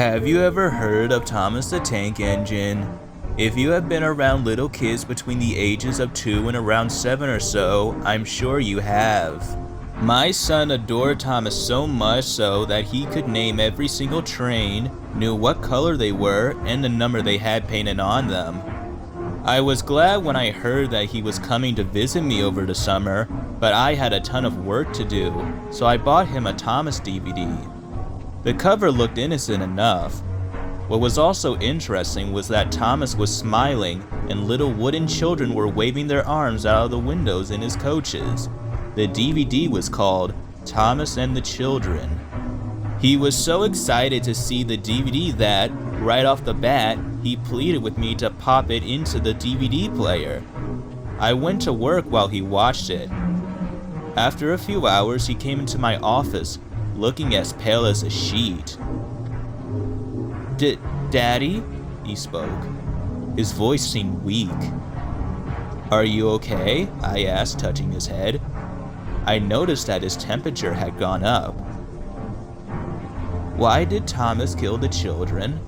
Have you ever heard of Thomas the Tank Engine? If you have been around little kids between the ages of 2 and around 7 or so, I'm sure you have. My son adored Thomas so much so that he could name every single train, knew what color they were, and the number they had painted on them. I was glad when I heard that he was coming to visit me over the summer, but I had a ton of work to do, so I bought him a Thomas DVD. The cover looked innocent enough. What was also interesting was that Thomas was smiling and little wooden children were waving their arms out of the windows in his coaches. The DVD was called Thomas and the Children. He was so excited to see the DVD that, right off the bat, he pleaded with me to pop it into the DVD player. I went to work while he watched it. After a few hours, he came into my office, looking as pale as a sheet. Daddy? He spoke. His voice seemed weak. Are you okay? I asked, touching his head. I noticed that his temperature had gone up. Why did Thomas kill the children?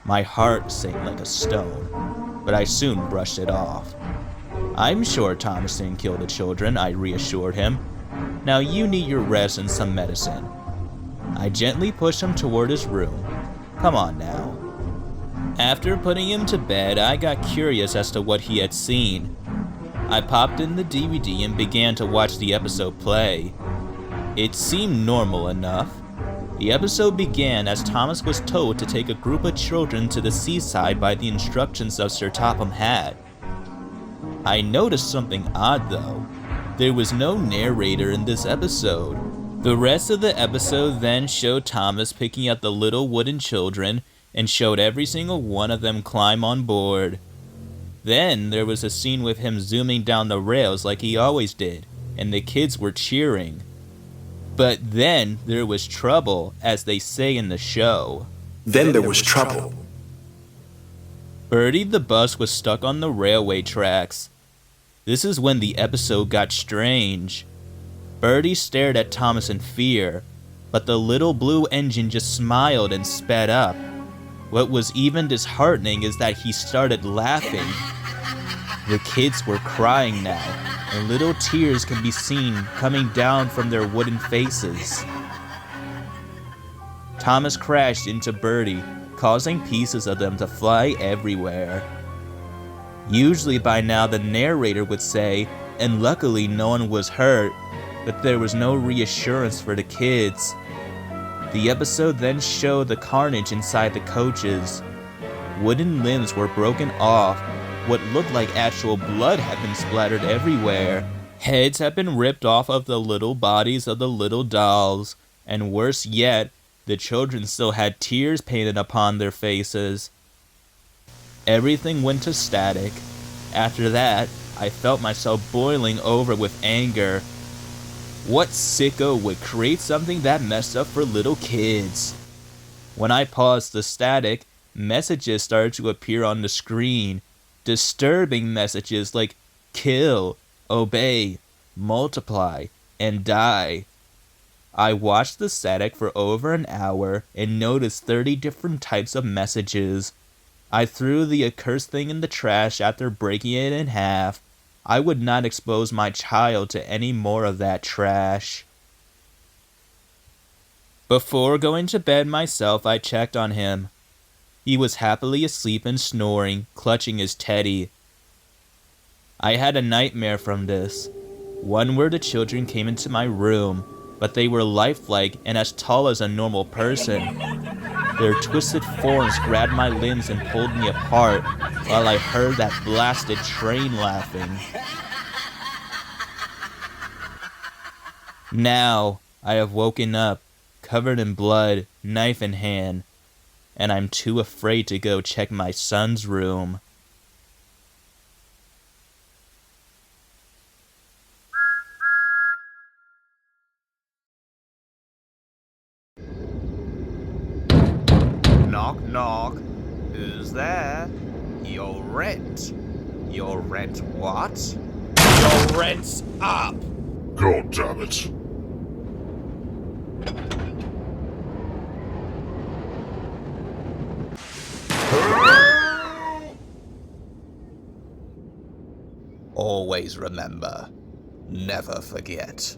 My heart sank like a stone, but I soon brushed it off. I'm sure Thomas didn't kill the children, I reassured him. Now you need your rest and some medicine. I gently pushed him toward his room. Come on now. After putting him to bed, I got curious as to what he had seen. I popped in the DVD and began to watch the episode play. It seemed normal enough. The episode began as Thomas was told to take a group of children to the seaside by the instructions of Sir Topham Hatt. I noticed something odd though. There was no narrator in this episode. The rest of the episode then showed Thomas picking up the little wooden children and showed every single one of them climb on board. Then there was a scene with him zooming down the rails like he always did, and the kids were cheering. But then there was trouble, as they say in the show. Then there was trouble. Birdie the bus was stuck on the railway tracks. This is when the episode got strange. Birdie stared at Thomas in fear, but the little blue engine just smiled and sped up. What was even disheartening is that he started laughing. The kids were crying now, and little tears can be seen coming down from their wooden faces. Thomas crashed into Birdie, causing pieces of them to fly everywhere. Usually by now the narrator would say, and luckily no one was hurt, but there was no reassurance for the kids. The episode then showed the carnage inside the coaches. Wooden limbs were broken off. What looked like actual blood had been splattered everywhere. Heads had been ripped off of the little bodies of the little dolls. And worse yet, the children still had tears painted upon their faces. Everything went to static. After that, I felt myself boiling over with anger. What sicko would create something that messed up for little kids? When I paused the static, messages started to appear on the screen. Disturbing messages like kill, obey, multiply, and die. I watched the static for over an hour and noticed 30 different types of messages. I threw the accursed thing in the trash after breaking it in half. I would not expose my child to any more of that trash. Before going to bed myself, I checked on him. He was happily asleep and snoring, clutching his teddy. I had a nightmare from this. One where the children came into my room, but they were lifelike and as tall as a normal person. Their twisted forms grabbed my limbs and pulled me apart, while I heard that blasted train laughing. Now, I have woken up, covered in blood, knife in hand, and I'm too afraid to go check my son's room. Knock, knock. Who's there? Your rent. Your rent what? Your rent's up! God damn it. Always remember, never forget.